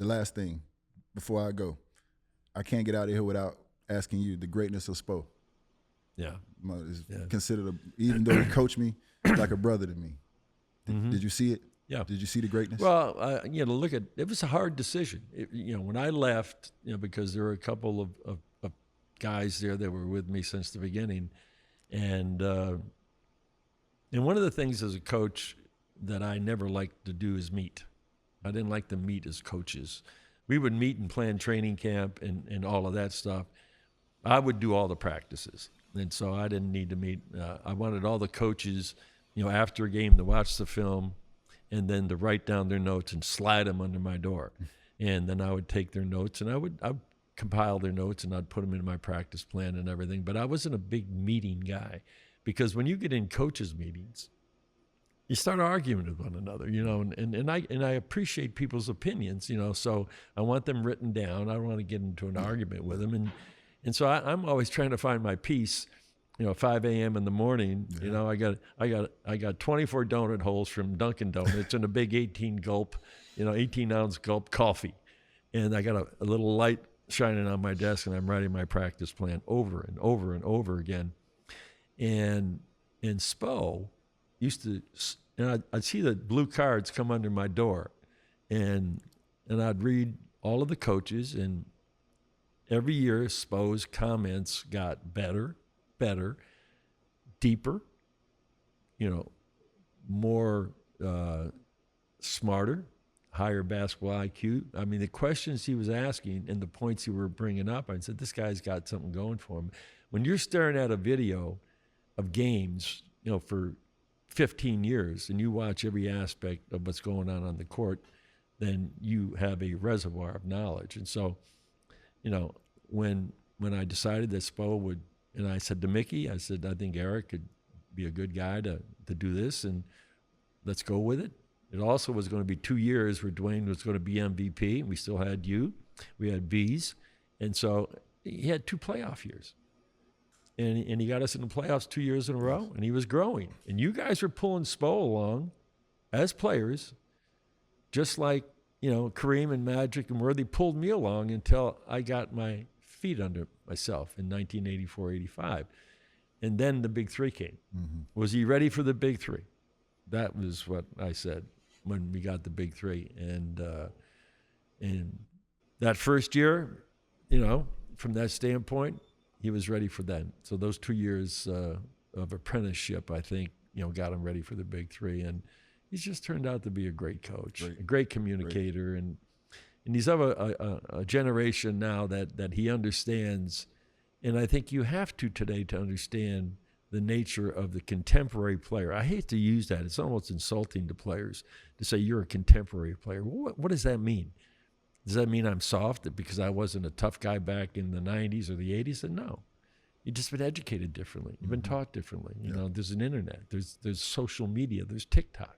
the last thing before I go, I can't get out of here without asking you the greatness of Spo. Yeah. Considered, even though he coached me, like a brother to me. Did you see it? Yeah. Did you see the greatness? Well, look at it was a hard decision. When I left, because there were a couple of guys there that were with me since the beginning, and one of the things as a coach that I never liked to do is meet. I didn't like to meet as coaches. We would meet and plan training camp and all of that stuff. I would do all the practices, and so I didn't need to meet. I wanted all the coaches, after a game to watch the film, and then to write down their notes and slide them under my door. And then I would take their notes and I'd compile their notes and I'd put them in my practice plan and everything. But I wasn't a big meeting guy, because when you get in coaches meetings, you start arguing with one another, and I appreciate people's opinions, so I want them written down. I don't want to get into an argument with them. And so I'm always trying to find my peace. 5 a.m. in the morning, I got 24 donut holes from Dunkin' Donuts and a big 18-ounce gulp coffee. And I got a little light shining on my desk, and I'm writing my practice plan over and over and over again. And Spo used to, and I'd see the blue cards come under my door, and I'd read all of the coaches, and every year Spo's comments got better, deeper, more smarter, higher basketball IQ. I mean, the questions he was asking and the points he were bringing up, I said, this guy's got something going for him. When you're staring at a video of games, for 15 years, and you watch every aspect of what's going on the court, then you have a reservoir of knowledge. And so, when I decided that Spo would, and I said to Mickey, I said, I think Eric could be a good guy to do this, and let's go with it. It also was going to be 2 years where Dwayne was going to be MVP, and we still had you. We had V's. And so he had 2 playoff years. And he got us in the playoffs 2 years in a row, and he was growing. And you guys were pulling Spo along as players, just like, Kareem and Magic and Worthy pulled me along until I got my feet under myself in 1984-85. And then the Big Three came. Mm-hmm. Was he ready for the Big Three? That was what I said when we got the Big Three. And that first year, from that standpoint, he was ready for that. So those 2 years of apprenticeship, I think, got him ready for the Big Three. And he's just turned out to be a great coach, a great communicator. And he's of a generation now that he understands. And I think you have to today to understand the nature of the contemporary player. I hate to use that. It's almost insulting to players to say you're a contemporary player. What does that mean? Does that mean I'm soft because I wasn't a tough guy back in the 90s or the 80s? And no. You've just been educated differently. You've been taught differently. There's an internet. There's social media. There's TikTok,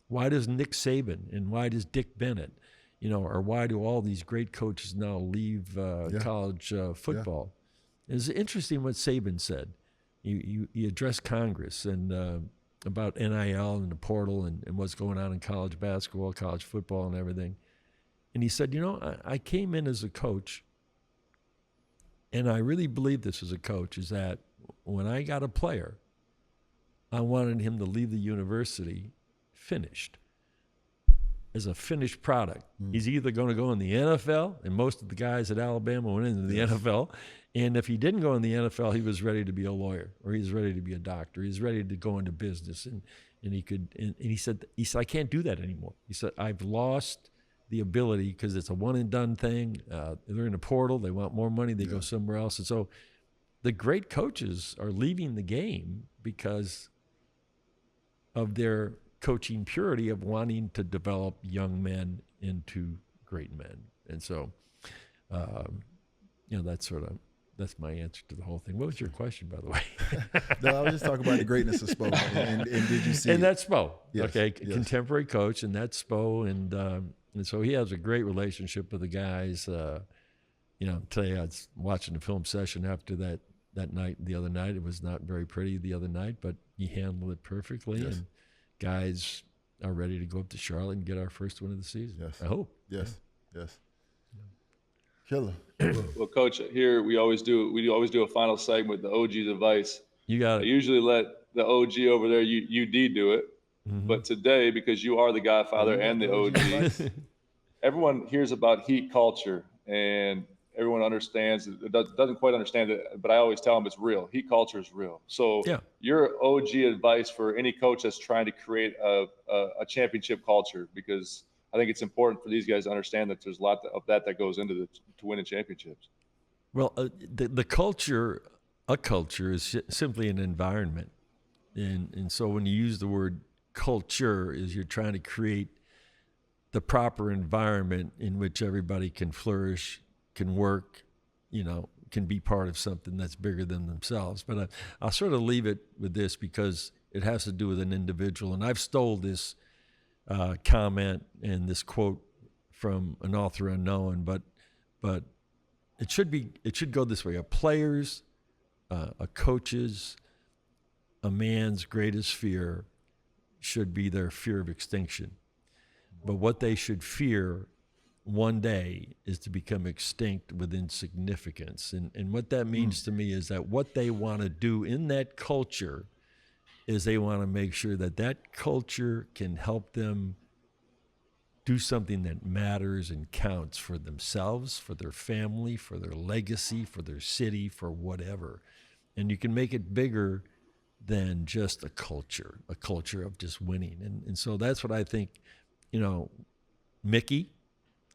Why does Nick Saban and why does Dick Bennett, or why do all these great coaches now leave college football? Yeah. It's interesting what Saban said. He addressed Congress and about NIL and the portal and what's going on in college basketball, college football and everything. And he said, I came in as a coach, and I really believe this as a coach, is that when I got a player, I wanted him to leave the university finished, as a finished product. He's either going to go in the NFL, and most of the guys at Alabama went into the NFL, and if he didn't go in the NFL, he was ready to be a lawyer, or he was ready to be a doctor. He was ready to go into business, and he said, I can't do that anymore. He said, I've lost the ability, because it's a one and done thing. They're in a portal. They want more money. They go somewhere else. And so the great coaches are leaving the game because of their coaching purity of wanting to develop young men into great men. And so, that's my answer to the whole thing. What was your question, by the way? No, I was just talking about the greatness of Spo. And did you see And it? that's Spo, Yes, okay? yes. Contemporary coach, and that's Spo. And so he has a great relationship with the guys. Today I was watching the film session after that night. The other night, it was not very pretty the other night, but he handled it perfectly. Yes. And guys are ready to go up to Charlotte and get our first win of the season. Yes. I hope. Yes. Yes. Killer. Well, Coach, here we always do a final segment with the OG's advice. You got I it. usually let the OG over there, UD, do it. But today, because you are the Godfather and the OG, everyone hears about heat culture, and everyone understands it doesn't quite understand it, but I always tell them it's real. Heat culture is real. So Yeah. your OG advice for any coach that's trying to create a championship culture, because I think it's important for these guys to understand that there's a lot of that goes into to winning championships. Well, the culture, a culture is simply an environment. And so when you use the word culture, is you're trying to create the proper environment in which everybody can flourish, can work, can be part of something that's bigger than themselves. But I'll sort of leave it with this because it has to do with an individual. And I've stole this comment and this quote from an author unknown, but it should go this way: a player's, a coach's, a man's greatest fear should be their fear of extinction. But what they should fear one day is to become extinct with insignificance. And what that means to me is that what they want to do in that culture is they want to make sure that that culture can help them do something that matters and counts for themselves, for their family, for their legacy, for their city, for whatever. And you can make it bigger than just a culture of just winning. And so that's what I think, Mickey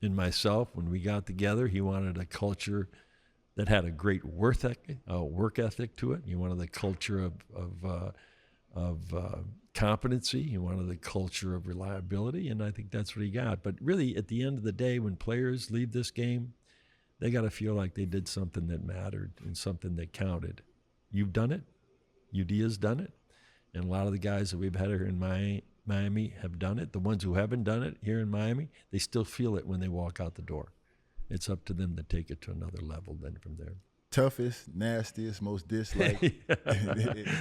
and myself, when we got together, he wanted a culture that had a great work ethic to it. He wanted a culture of competency. He wanted a culture of reliability, and I think that's what he got. But really, at the end of the day, when players leave this game, they got to feel like they did something that mattered and something that counted. You've done it. UD has done it. And a lot of the guys that we've had here in Miami have done it. The ones who haven't done it here in Miami, they still feel it when they walk out the door. It's up to them to take it to another level then from there. Toughest, nastiest, most disliked.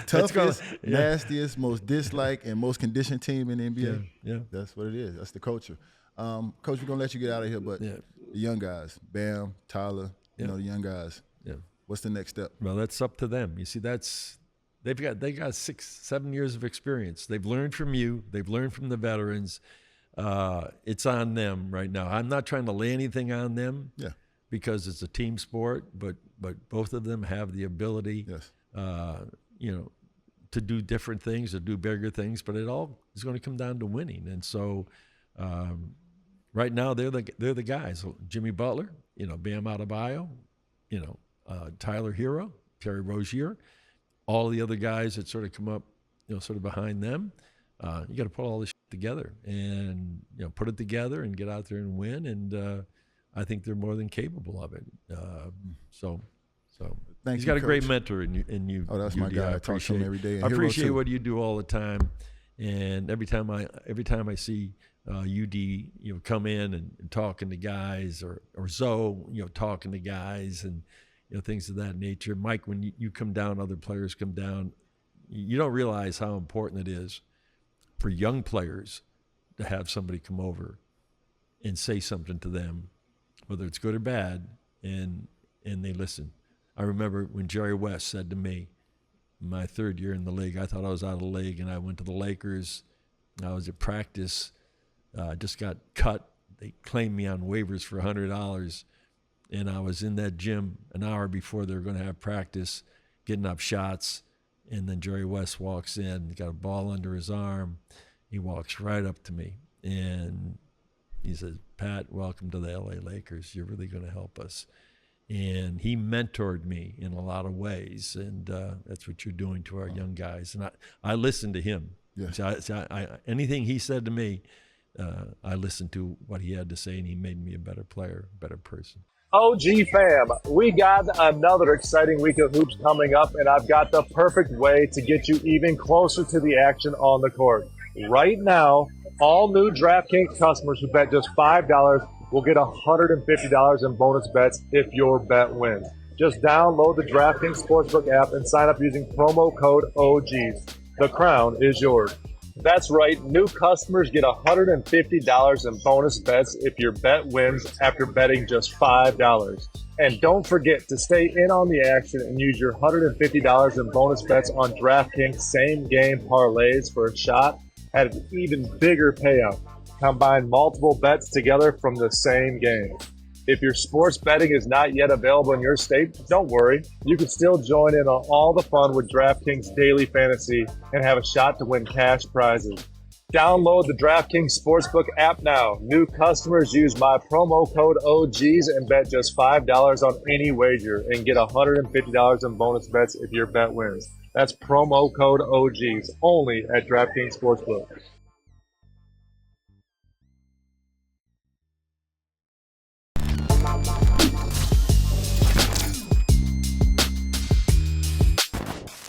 Toughest, nastiest, most disliked, and most conditioned team in the NBA. Yeah. That's what it is. That's the culture. Coach, we're going to let you get out of here, but the young guys, Bam, Tyler, the young guys, what's the next step? Well, that's up to them. You see, they got 6-7 years of experience. They've learned from you. They've learned from the veterans. It's on them right now. I'm not trying to lay anything on them because it's a team sport, but both of them have the ability, to do different things, to do bigger things, but it all is going to come down to winning. And so right now they're the guys. Jimmy Butler, Bam Adebayo, Tyler Hero, Terry Rozier, all the other guys that sort of come up, sort of behind them. You got to put all this together and put it together and get out there and win. And I think they're more than capable of it. So he's got a great mentor in you. Oh, that's my guy. I talk to him every day. I appreciate what you do all the time. And every time I see UD, come in and talking to guys, or Zoe, talking to guys, and things of that nature. Mike, when you come down, other players come down. You don't realize how important it is for young players to have somebody come over and say something to them, whether it's good or bad, and they listen. I remember when Jerry West said to me, my third year in the league, I thought I was out of the league, and I went to the Lakers. I was at practice. I just got cut. They claimed me on waivers for $100, and I was in that gym an hour before they were going to have practice, getting up shots, and then Jerry West walks in, got a ball under his arm. He walks right up to me, and he says, "Pat, welcome to the LA Lakers. You're really going to help us." And he mentored me in a lot of ways, and that's what you're doing to our young guys. And I listened to him. Yeah. So anything he said to me, I listened to what he had to say, and he made me a better player, a better person. OG fam, we got another exciting week of hoops coming up, and I've got the perfect way to get you even closer to the action on the court. Right now, all new DraftKings customers who bet just $5 will get $150 in bonus bets if your bet wins. Just download the DraftKings Sportsbook app and sign up using promo code OGs. The crown is yours. That's right. New customers get $150 in bonus bets if your bet wins after betting just $5. And don't forget to stay in on the action and use your $150 in bonus bets on DraftKings same game parlays for a shot at an even bigger payout. Combine multiple bets together from the same game. If your sports betting is not yet available in your state, don't worry. You can still join in on all the fun with DraftKings Daily Fantasy and have a shot to win cash prizes. Download the DraftKings Sportsbook app now. New customers use my promo code OGs and bet just $5 on any wager and get $150 in bonus bets if your bet wins. That's promo code OGs only at DraftKings Sportsbook.